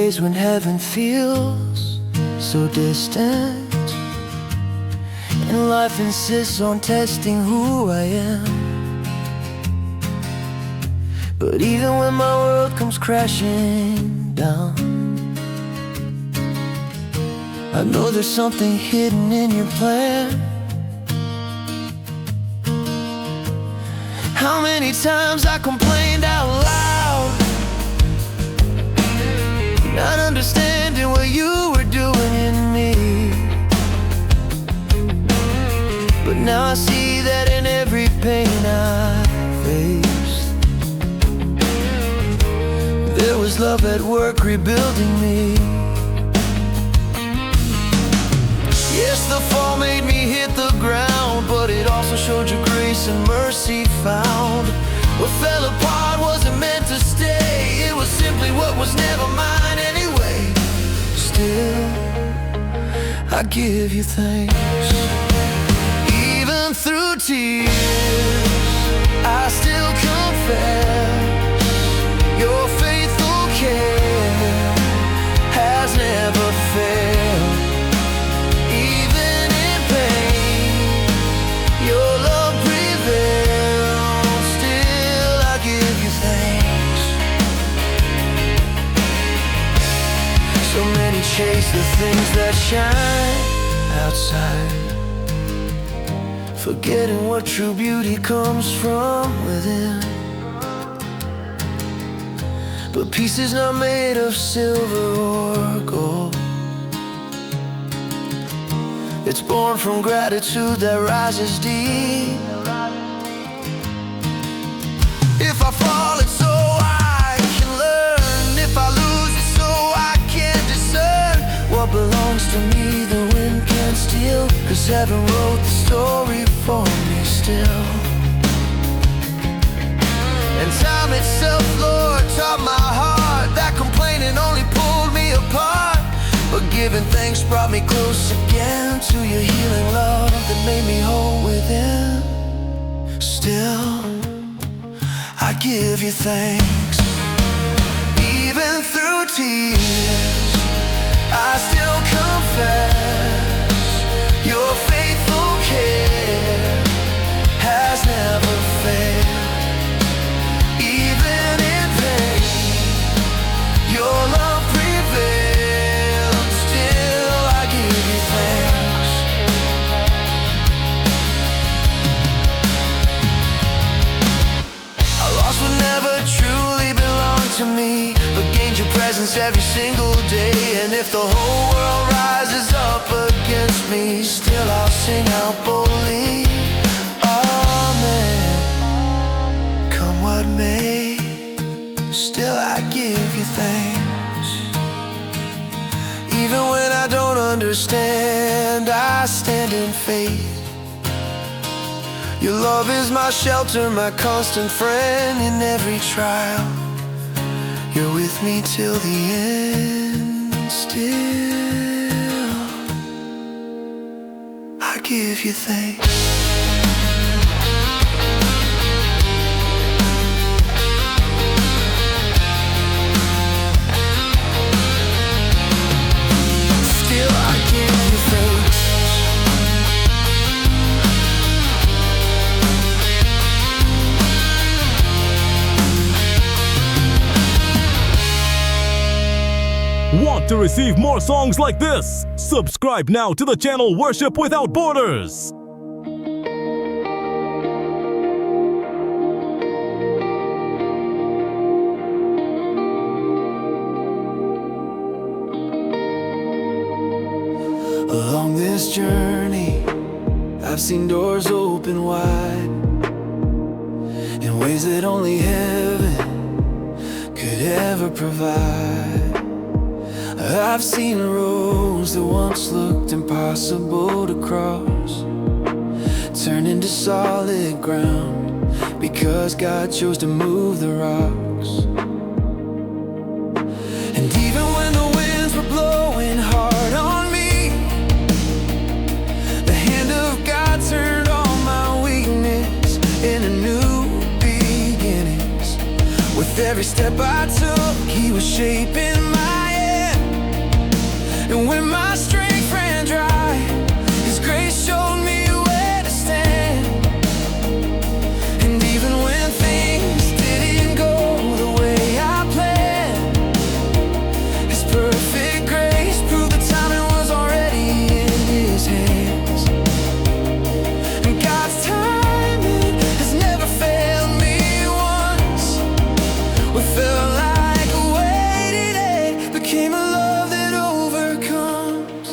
days when heaven feels so distant, and life insists on testing who I am. But even when my world comes crashing down, I know there's something hidden in your plan. How many times I complained out loud, not understanding what you were doing in me. But now I see that in every pain I faced, there was love at work rebuilding me. Yes, the fall made me hit the ground, but it also showed you grace and mercy found. What fell apart wasn't meant to stay, it was simply what was never mine anyway. Still, I give you thanks. Even through tears, I still confess your faithful care has never failed. Even in pain, your love prevails. Still, I give you thanks. So many chase the things that shine outside, forgetting what true beauty comes from within. But peace is not made of silver or gold, it's born from gratitude that rises deep. If I fall, it's so I can learn. If I lose, it's so I can discern what belongs to me the wind can't steal, 'cause heaven wrote the story for me still. And time itself, Lord, taught my heart that complaining only pulled me apart, but giving thanks brought me close again to your healing love that made me whole within. Still, I give you thanks. Even through tears, I still confess your faithful care has never failed. Even in pain, your love prevails. Still, I give you thanks. I lost what never truly belonged to me, but gained your presence every single day. And if the whole world rises up against me, still I'll sing out boldly, amen. Come what may, still I give you thanks. Even when I don't understand, I stand in faith. Your love is my shelter, my constant friend in every trial. You're with me till the end. Still, I give you thanks. Want to receive more songs like this? Subscribe now to the channel Worship Without Borders. Along this journey, I've seen doors open wide in ways that only heaven could ever provide. I've seen roads that once looked impossible to cross turn into solid ground because God chose to move the rocks. And even when the winds were blowing hard on me, the hand of God turned all my weakness into new beginnings. With every step I took, He was shaping my And when my strength ran dry, His grace showed me where to stand. And even when things didn't go the way I planned, His perfect grace proved the timing was already in His hands. And God's timing has never failed me once. What felt like a waiting day became a love that overcomes.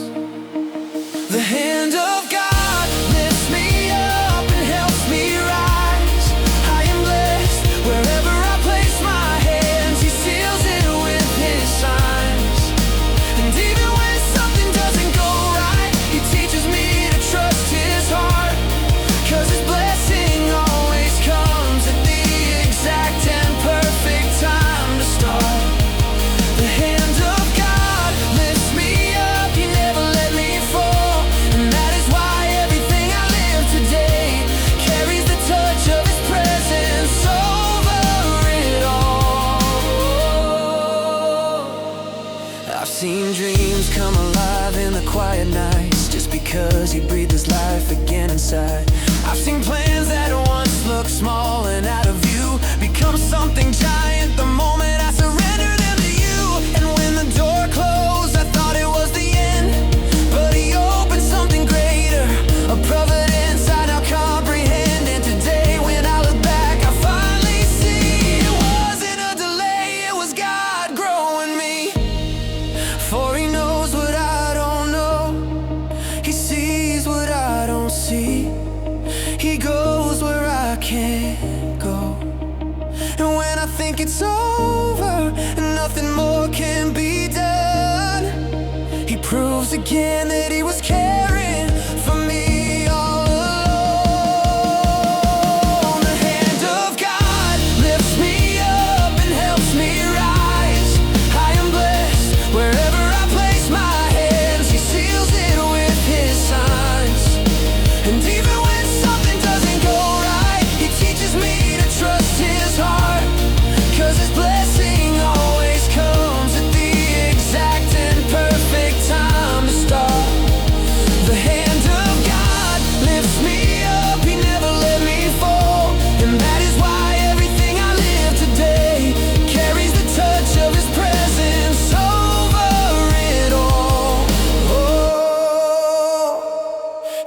The hand of God lifts me up and helps me rise. I am blessed wherever I place my hands. He seals it with His signs. And even when something doesn't go right, He teaches me to trust His heart. 'Cause His blessing always comes at the exact and perfect time to start. The hand of God lifts me up, He never let me fall. And that is why everything I live today carries the touch of His presence over it all. I've seen dreams come alive in the quiet nights, just because He breathed His life again inside. I've seen plans that once looked small and out of view become something giant the moment I surrender them to You. And when the door closed, I thought it was the end, but He opened something greater, a providence I now comprehend. And today when I look back, I finally see it wasn't a delay, it was God growing me. For He knows what I don't know, He sees what I don't see. He goes where I can't go. And when I think it's over and nothing more can be done, He proves again that He was caring for me all along. The hand of God lifts me up and helps me rise. I am blessed wherever I place my hands. He seals it with His signs. And even when something doesn't go right, He teaches me to trust His heart. 'Cause His blessing always comes at the exact and perfect time to start. The hand of God lifts me up, He never let me fall. And that is why everything I live today carries the touch of His presence over it all. Oh,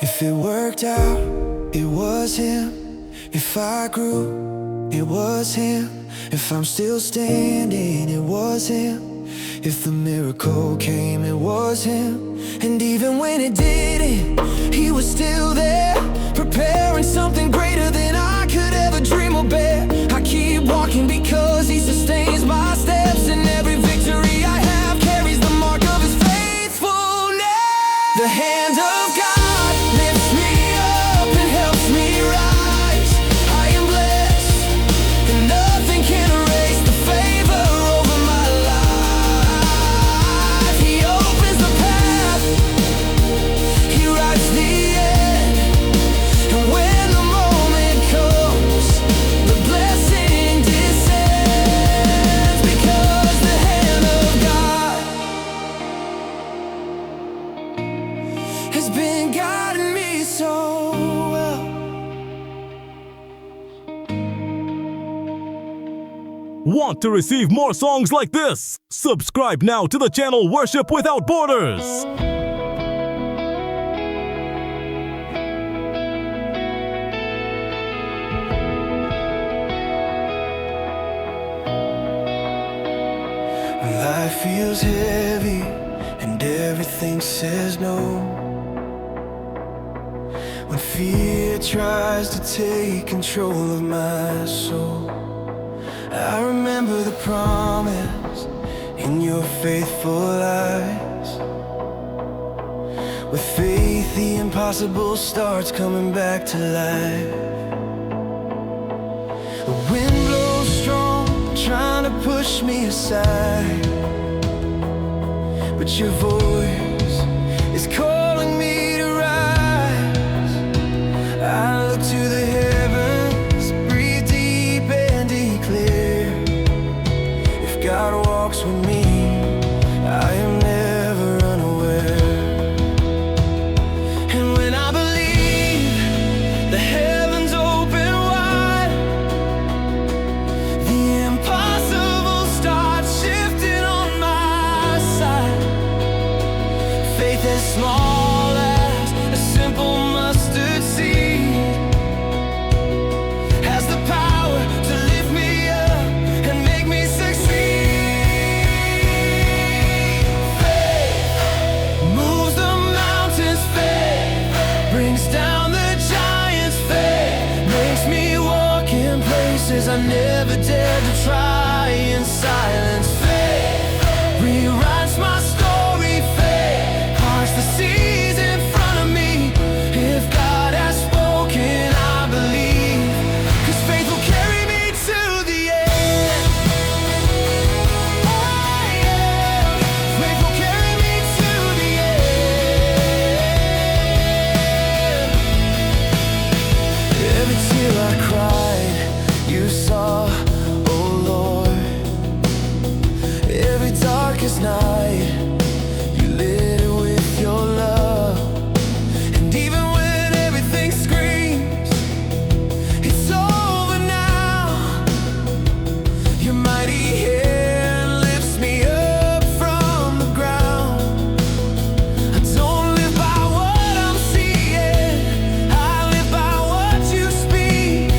if it worked out, it was Him. If I grew, it was Him. If I'm still standing, it was Him. If the miracle came, it was Him. And even when it didn't, He was still there, preparing something greater than I could ever dream or bear. I keep walking because He sustains my steps, and every victory I have carries the mark of His faithfulness. The hand of God lifts me up and helps me rise. I am blessed, and nothing can erase the favor over my life. He opens the path, He writes the end. And when the moment comes, the blessing descends. Because the hand of God has been guiding me so well. Want to receive more songs like this? Subscribe now to the channel Worship Without Borders. When life feels heavy and everything says no, when fear tries to take control of my soul, I remember the promise in Your faithful eyes. With faith, the impossible starts coming back to life. The wind blows strong, trying to push me aside, but Your voice is calling me to rise. I look to the heavens, breathe deep and declare, if God walks with me, I am never unaware. small as a simple mustard seed, has the power to lift me up and make me succeed. Faith moves the mountains, faith brings down the giants, faith makes me walk in places I never dared to try in silence. Faith rewrites my story, faith parts the seas in front of me. If God has spoken, I believe, 'cause faith will carry me to the end. Oh, yeah. Faith will carry me to the end. Every tear I cried, you saw, oh Lord. Every darkest night, you lit it with your love. And even when everything screams, it's over now, your mighty hand lifts me up from the ground. I don't live by what I'm seeing, I live by what you speak.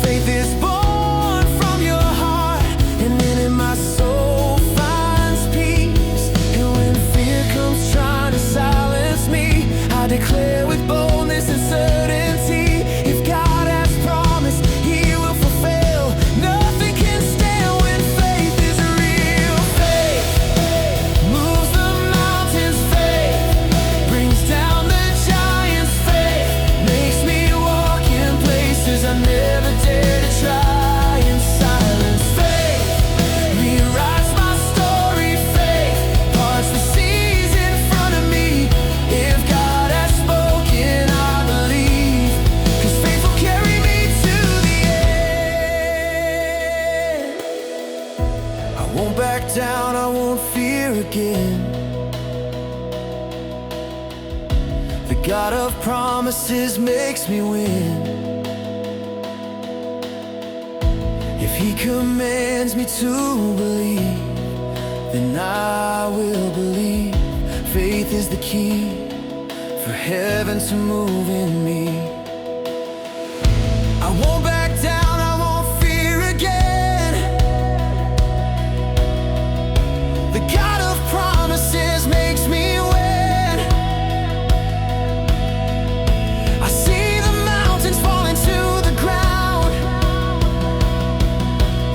Faith is born from your heart, and then in my soul finds peace. And when fear comes trying to silence me, I declare with boldness and certainty, if God has promised, He will fulfill. Nothing can stand when faith is real. Faith moves the mountains, faith brings down the giants, faith makes me walk in places I never dared to try in silence. Faith rewrites my story, faith parts the seas in front of me. If God has spoken, I believe, 'cause faith will carry me to the end. I won't back down, I won't fear again. The God of promises makes me win. If He commands me to believe, then I will believe. Faith is the key for heaven to move in me. I won't back down, I won't fear again. The God of promises makes me win. I see the mountains falling to the ground.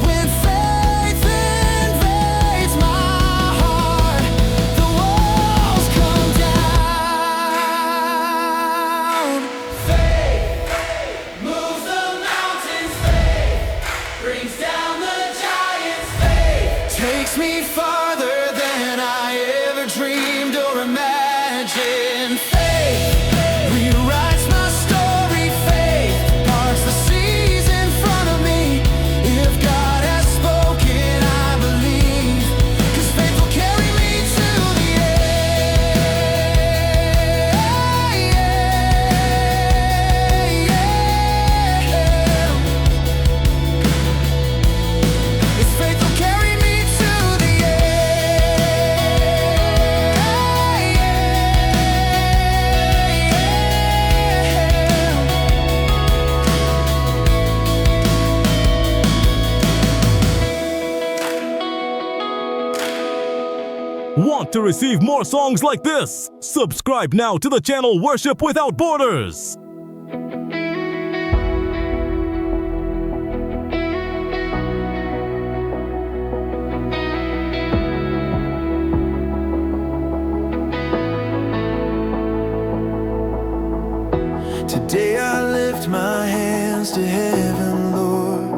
When faith invades my heart, the walls come down. Faith moves the mountains, faith brings down the giants, faith takes me farther than I ever dreamed or imagined. Faith rewrites my story, faith parts the seas in front of me. If God has spoken, I believe, 'cause faith will carry me to the end. It's faith will carry me to the Want to receive more songs like this? Subscribe now to the channel Worship Without Borders. Today I lift my hands to heaven, Lord,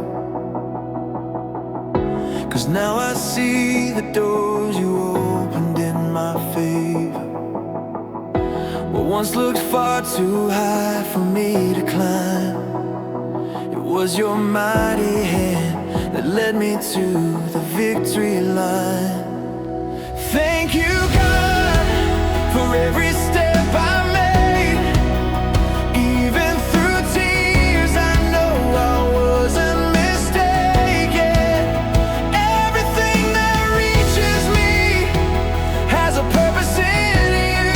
'cause now I see the doors you opened in my favor. What once looked far too high for me to climb, it was your mighty hand that led me to the victory line. Thank you, God, for every step I made. Even through tears, I know I wasn't mistaken. Everything that reaches me has a purpose in you.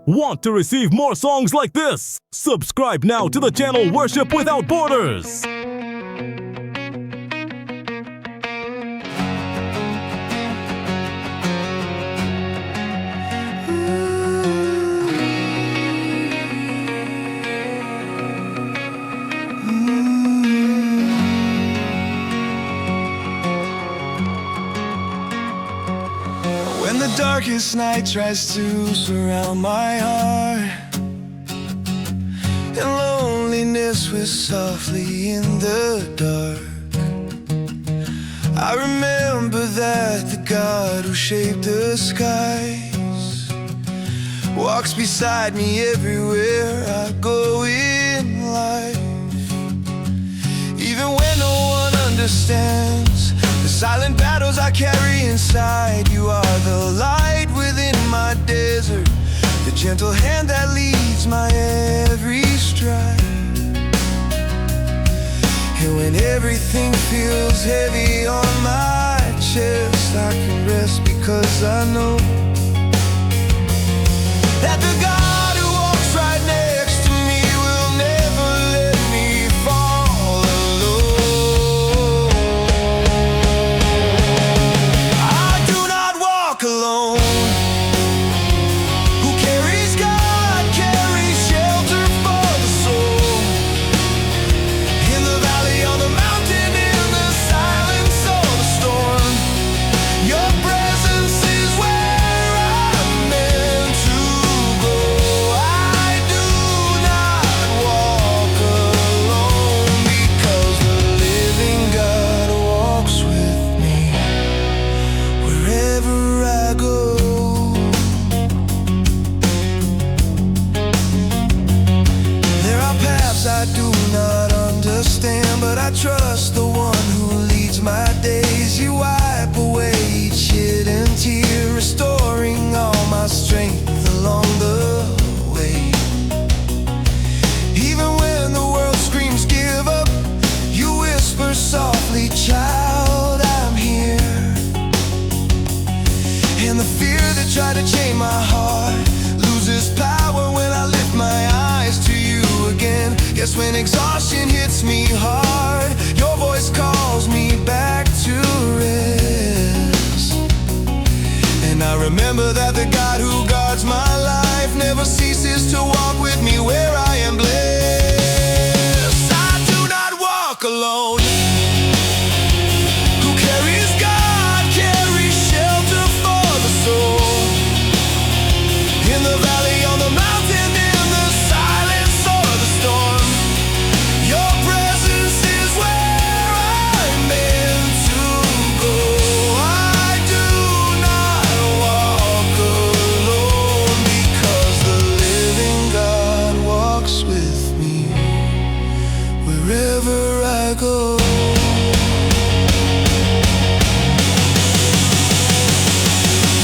Want to receive more songs like this? Subscribe now to the channel Worship Without Borders. When the darkest night tries to surround my heart, and loneliness whispers softly in the dark, I remember that the God who shaped the skies walks beside me everywhere I go in life. Even when no one understands the silent battles I carry inside, you are the light within my desert, the gentle hand that leads my every stride. And when everything feels heavy on my chest, I can rest because I know that the God who walks right next to me will never let me fall alone. I do not walk alone. Who carries God, carries shelter for the soul. In the valley, on the mountain, in the silence of the storm, your presence is where I'm meant to go. I do not walk alone, because the living God walks with me wherever I go. There are paths I do not understand, but I trust the one who leads my days. You wipe away each hidden tear, restoring all my strength along the way. Even when the world screams give up, you whisper softly, child, I'm here. And the fear that tried to chain my heart loses power when I lift my eyes to you again. Yes, when exhaustion hits me hard, your voice calls me back to rest. And I remember that the God who guards my life never ceases to walk with me where I am blessed. I do not walk alone. Who carries God, carries shelter for the soul. In the valley, on the mountain, in the silence or the storm, your presence is where I'm meant to go. I do not walk alone, because the living God walks with me wherever I go.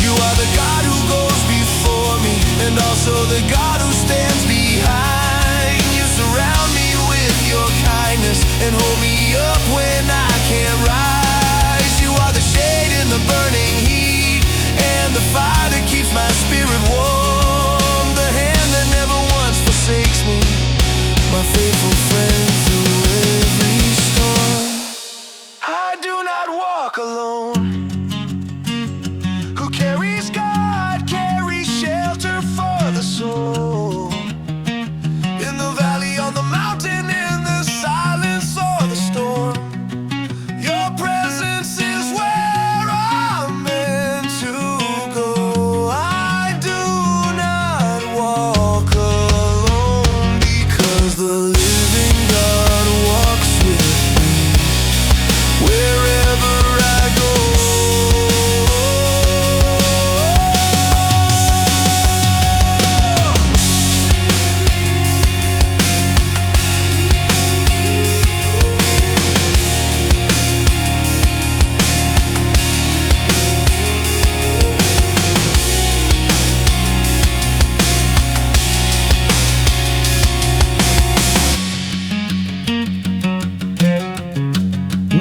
You are the God who goes before me, and also the God who stands behind. You surround me with your kindness and hold me up when I can't rise. You are the shade in the burning heat, and the fire that keeps my spirit warm. The hand that never once forsakes me, my faithful friend through every storm. I do not walk alone. Who carries God, carries shelter for the soul. In the valley, on the mountain, in the silence or the storm, your presence is where I'm meant to go. I do not walk alone, because the living God walks with me wherever I go.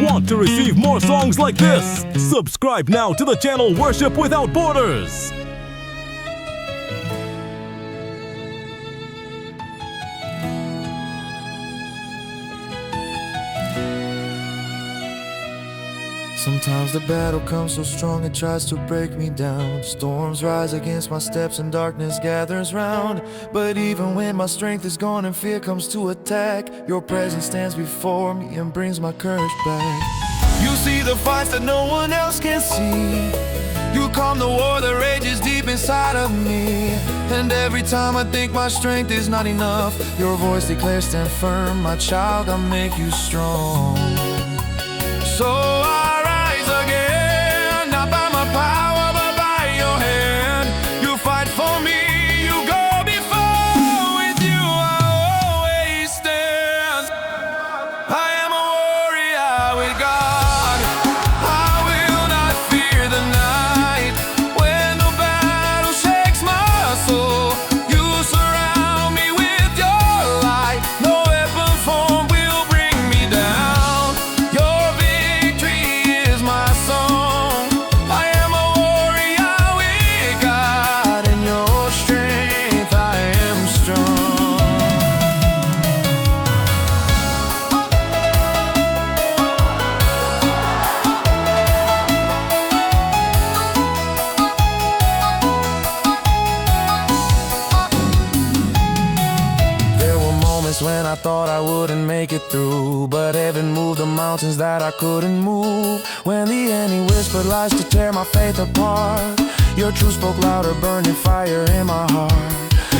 Want to receive more songs like this? Subscribe now to the channel Worship Without Borders. Sometimes the battle comes so strong it tries to break me down. Storms rise against my steps and darkness gathers round. But even when my strength is gone and fear comes to attack, your presence stands before me and brings my courage back. You see the fights that no one else can see. You calm the war that rages deep inside of me. And every time I think my strength is not enough, your voice declares, stand firm, my child, I'll make you strong. So I rise again, not by my power, but by your hand. You fight for me, you go before. With you I always stand. I am a warrior with God. I will not fear the night. When the battle shakes my soul, you surround me with your light. No weapon formed will bring me down. Your victory is my song. I am a warrior with God. In your strength I am strong. There were moments when I thought I wouldn't make it through, but heaven moved the mountains that I couldn't move. When the enemy whispered lies to tear my faith apart, your truth spoke louder, burning fire in my heart.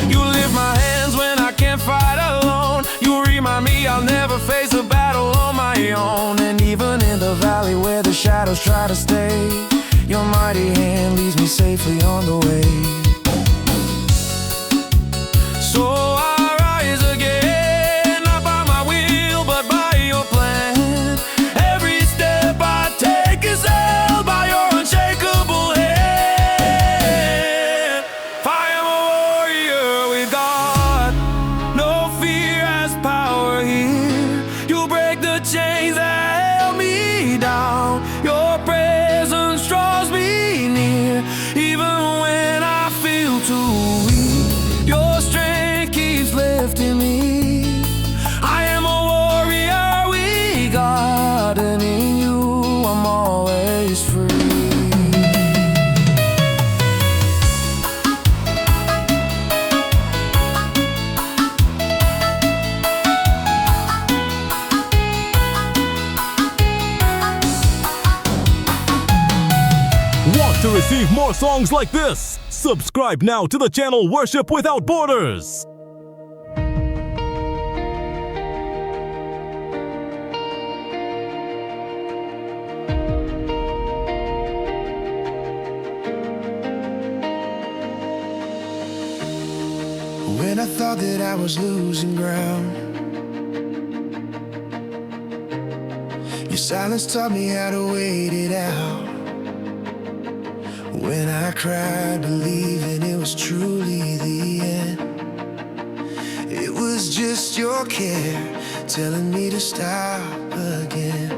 You lift my hands when I can't fight alone. You remind me I'll never face a battle on my own. And even in the valley where the shadows try to stay, your mighty hand leads me safely on the way. So I rise again, not by my will, but by your plan. Every step I take is held by your unshakable hand. I am a warrior with God. No fear has power here. You break the chains that held me down. Your presence draws me near. Even when I feel too weak, your strength keeps lifting me. I am a warrior with God, and in you I'm always free. Want to receive more songs like this? Subscribe now to the channel Worship Without Borders. When I thought that I was losing ground, your silence taught me how to wait it out. When I cried, believing it was truly the end, it was just your care telling me to stop again.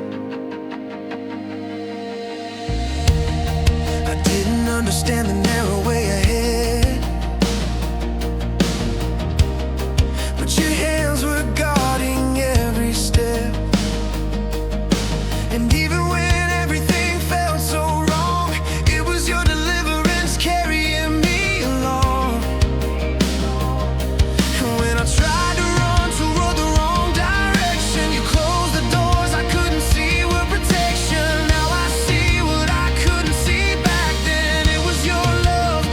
I didn't understand the narrow way ahead, but your hands were guarding every step. And even when everything felt so wrong, it was your deliverance carrying me along. And when I tried to run toward the wrong direction, you closed the doors I couldn't see were protection. Now I see what I couldn't see back then. It was your love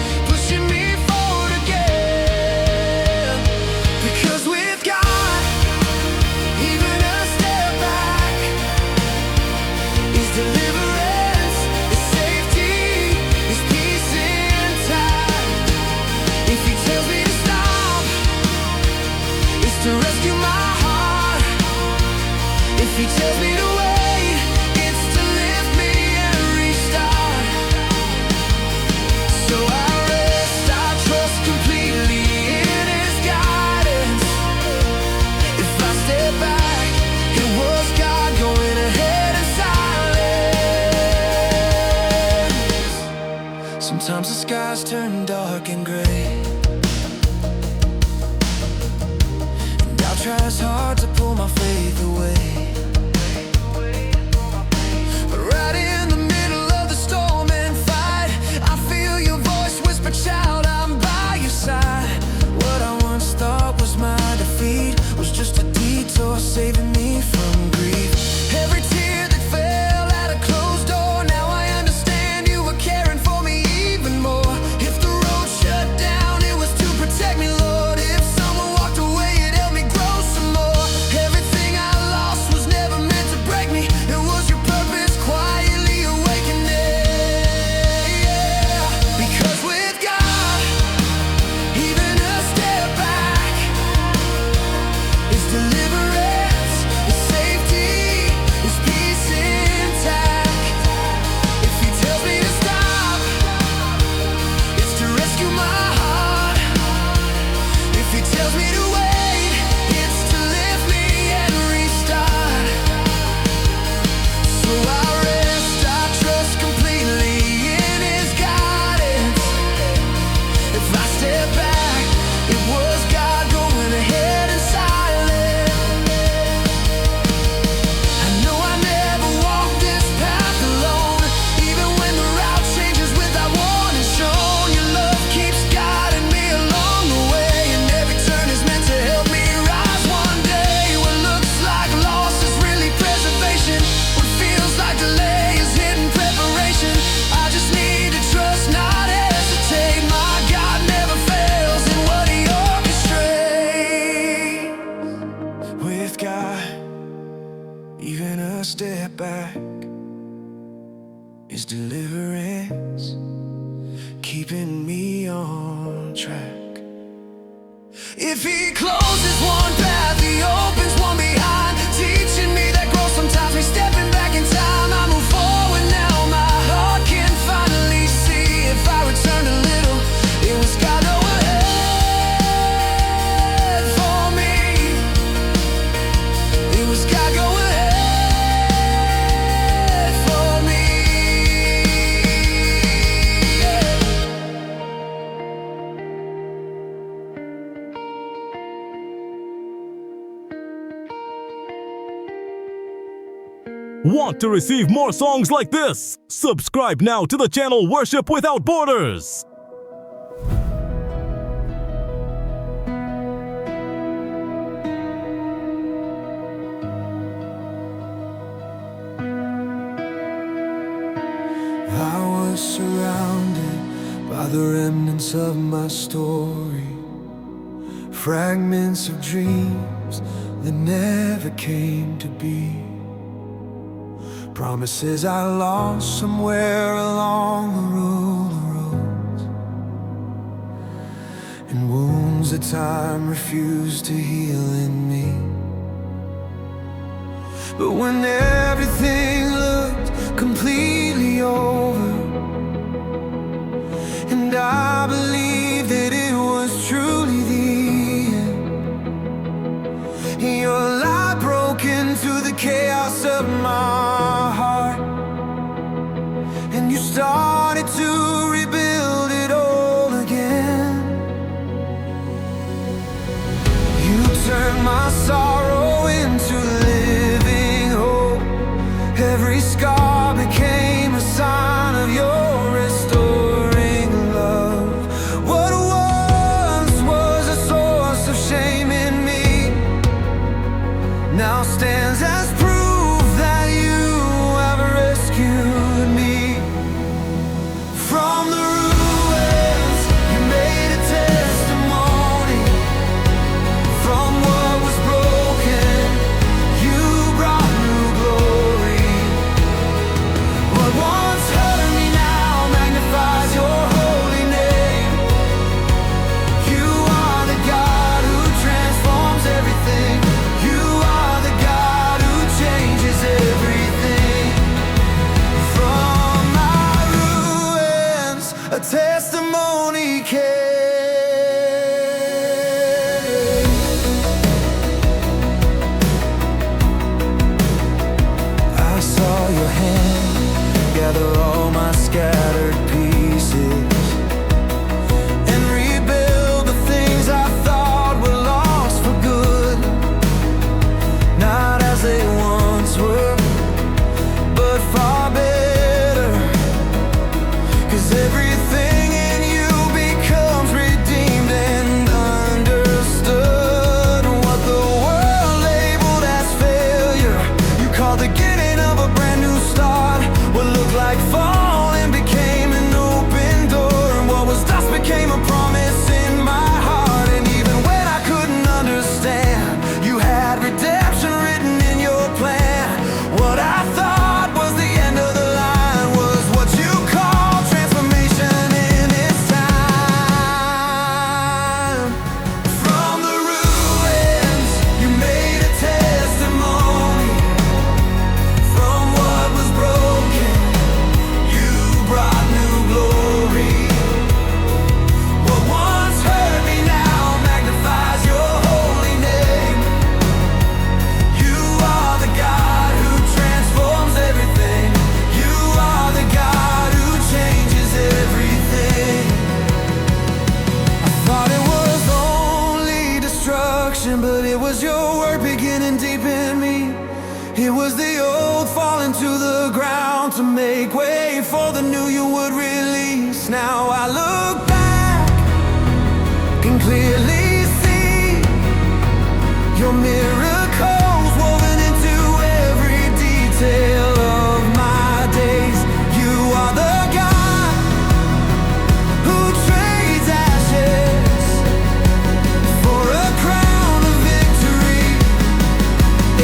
track. If he closes one path, he opens one behind, teaching me that growth sometimes means stepping back in time. I move forward now, my heart can finally see. If I return a little, it was God ahead for me. It was God go ahead for me. Want to receive more songs like this? Subscribe now to the channel Worship Without Borders. I was surrounded by the remnants of my story, fragments of dreams that never came to be, promises I lost somewhere along the roads, and wounds that time refused to heal in me. But when everything looked completely over, and I believed that it was truly the end, your light broke into the chaos of my heart, and you started to rebuild it all again. You turned my sorrow into living hope. Every scar became a sign of your restoring love. What once was a source of shame in me now stands as proof that you have rescued me. From the ruins, you made a testimony. From what was broken, you brought new glory. What once hurt me now magnifies your holy name. You are the God who transforms everything. You are the God who changes everything. From my ruins, a testimony came. I saw your hand gather all my scattered pieces and rebuild the things I thought were lost for good, not as they once were, but far better. 'Cause everything in you becomes redeemed and understood. What the world labeled as failure, you called the beginning of a brand new start. What looked like falling became an open door, and what was dust became a promise in my heart. And even when I couldn't understand, you had redemption written in your plan. What I thought was the end of the line was what you call transformation in its time. From the ruins, you made a testimony. From what was broken, you brought new glory. What once hurt me now magnifies your holy name. You are the God who transforms everything. You are the God who changes everything. I thought it was only destruction, but it was your work beginning deep in me. It was the old falling to the ground to make way for the new you would release. Now I look back, can clearly see your miracles woven into every detail of my days. You are the God who trades ashes for a crown of victory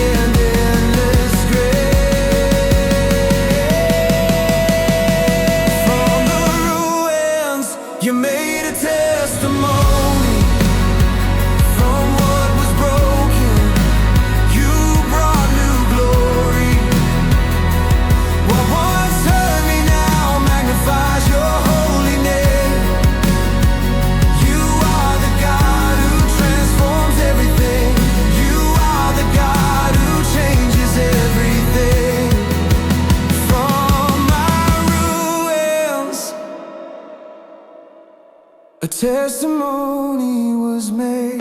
and endless grace. From the ruins, you made a testimony. testimony was made.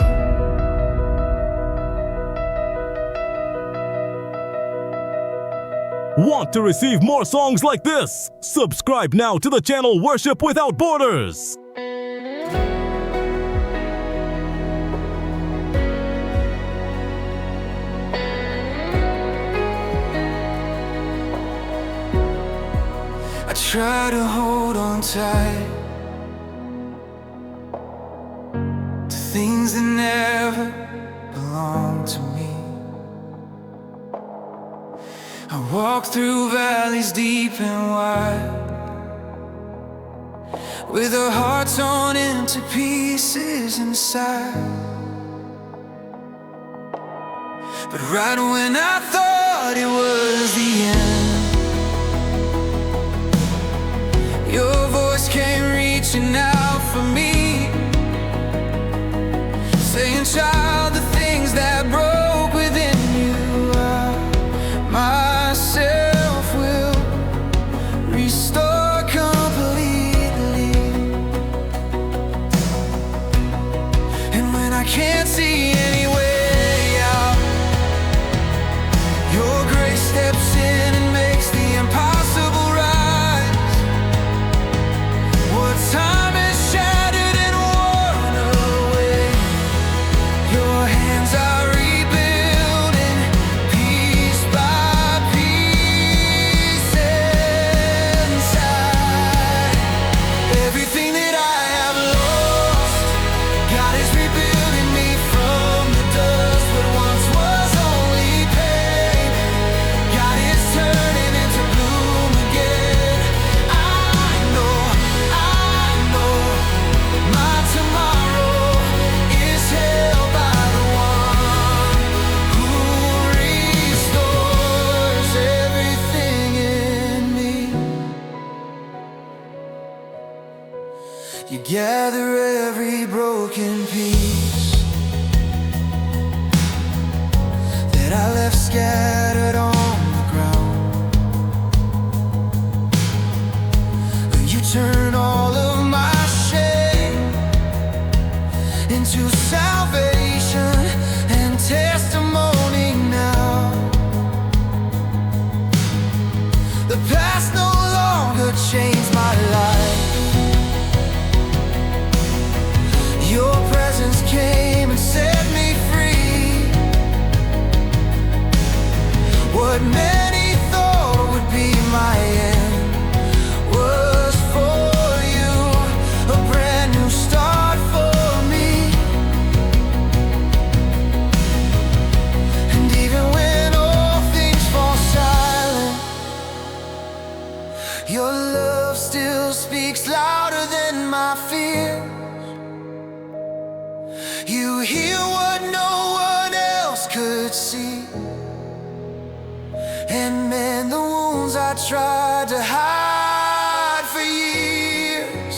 Want to receive more songs like this? Subscribe now to the channel Worship Without Borders. I try to hold on tight to things that never belong to me. I walk through valleys deep and wide, with our hearts torn into pieces inside. But right when I thought it was the end, your voice came reaching out for me, saying, "Child, the things that broke within you, myself will restore completely." And when I can't see any way out, your grace steps in and makes the impossible rise. What time is shattered and worn away, your hands are rebuilding piece by piece inside. Everything that I have lost, God is rebuilding me from the dust. What once was only pain, God is turning into bloom again. I know my tomorrow is held by the one who restores everything in me. You gather every broken piece that I left scattered on the ground. You turn all of my shame into salvation and testimony now. The past no longer changed my life. Your presence came and set me free. What many thought would be my end was for you, a brand new start for me. And even when all things fall silent, your love still speaks louder than my fear. You hear what no one else could see, and mend the wounds I tried to hide for years.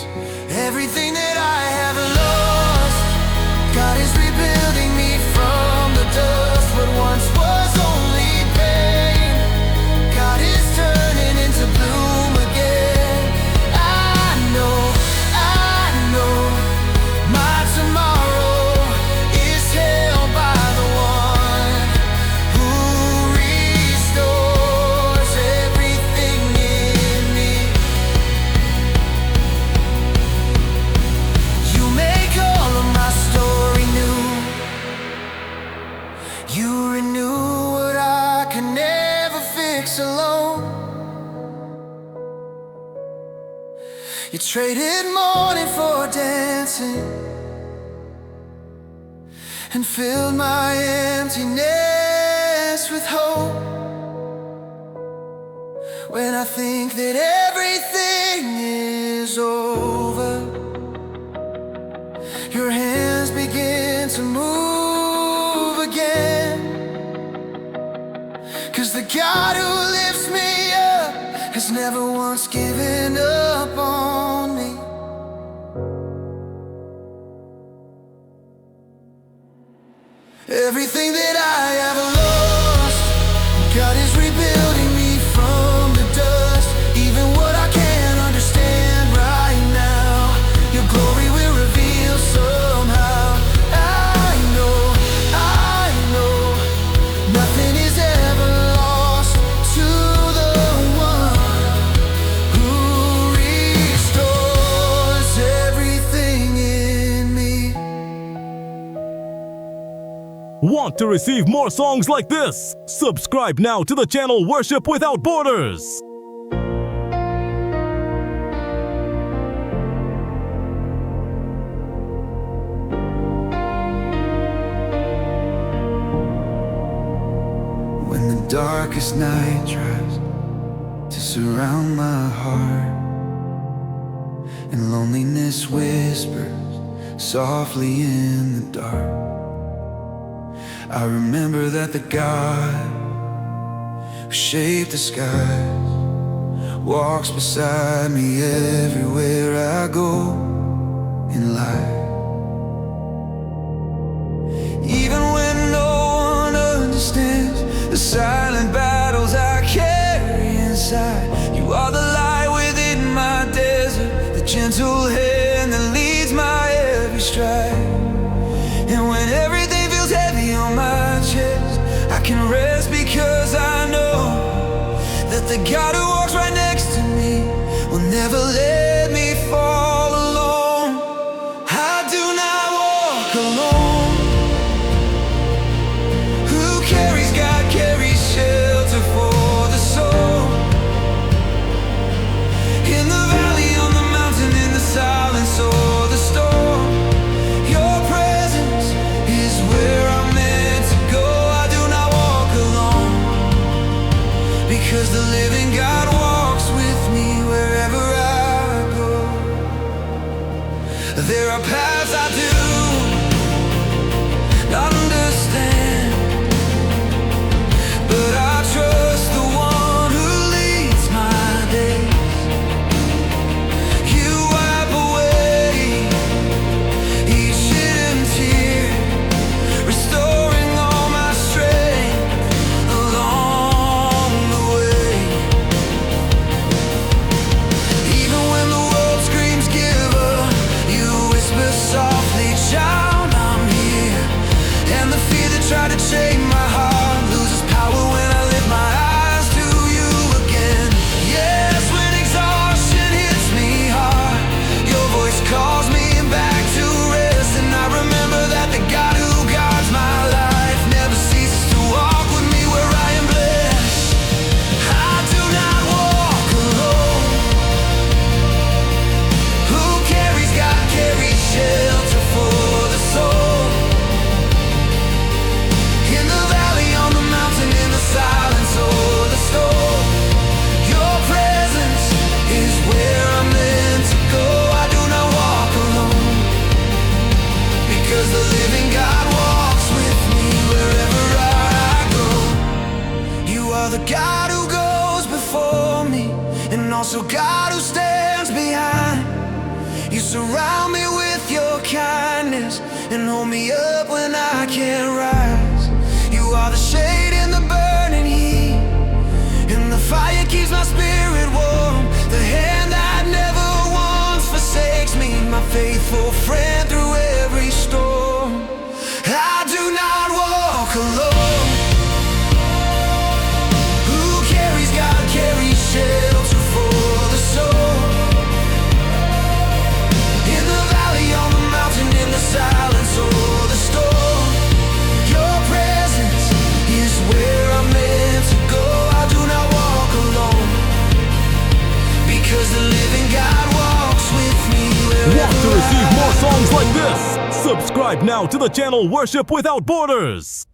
Everything that I have lost, God is rebuilding me from the dust. What once was only pain, God is turning into bloom again. I know my tomorrow is held by the one who restores everything in me. You make all of my story new. You renew what I could never fix alone. You traded mourning for dancing and filled my emptiness with hope. When I think that everything is over, your hands begin to move again. 'Cause the God who lifts me up has never once given up on me. Everything that I have lost, God is rebuilding me from the dust. Even what I can't understand right now, your glory will reveal. Want to receive more songs like this? Subscribe now to the channel Worship Without Borders. When the darkest night tries to surround my heart, and loneliness whispers softly in the dark, I remember that the God who shaped the skies walks beside me everywhere I go in life. Even when no one understands the silent battles I carry inside, you are the light within my desert, the gentle hand that leads my every stride. And when everything feels heavy on my chest, I can rest because I know that the God who walks right next to me will never let me fall alone. I do not walk alone. Who carries God carries shelter for the soul. In the valley, on the mountain, in the silence or the storm, your presence is where I'm meant to go. I do not walk alone, because the living God walks with me wherever I go. There are paths I do not understand, but I trust the one who leads my days. You wipe away each hidden tear, restoring all my strength along the way. Even when the world screams give up, you whisper softly, child, I'm here. And the fear that tried to chain my heart loses power when I lift my eyes to you again. Yes, when exhaustion hits me hard, your voice calls me back to rest. And I remember that the God who guides my life never ceases to walk with me where I am blessed. I do not walk alone. Who carries God carries shelter for the soul. In the valley, on the mountain, in the silence or the storm, your presence is where I'm meant to go. I do not walk alone, because the living God walks with me wherever I go. You are the God who goes before me, and also God who stands behind. You surround me with your kindness and hold me up when I can't rise. You are the shade in the burning heat, and the fire keeps my spirit warm. The hand that never once forsakes me, my faithful friend through every storm. I do not walk alone. Who carries God carries shelter for the soul. In the valley, on the mountain, in the silence or the storm, your presence is where I'm meant to go. I do not walk alone, because the living God walks with me wherever Want to receive more I songs go. like this? Subscribe now to the channel Worship Without Borders.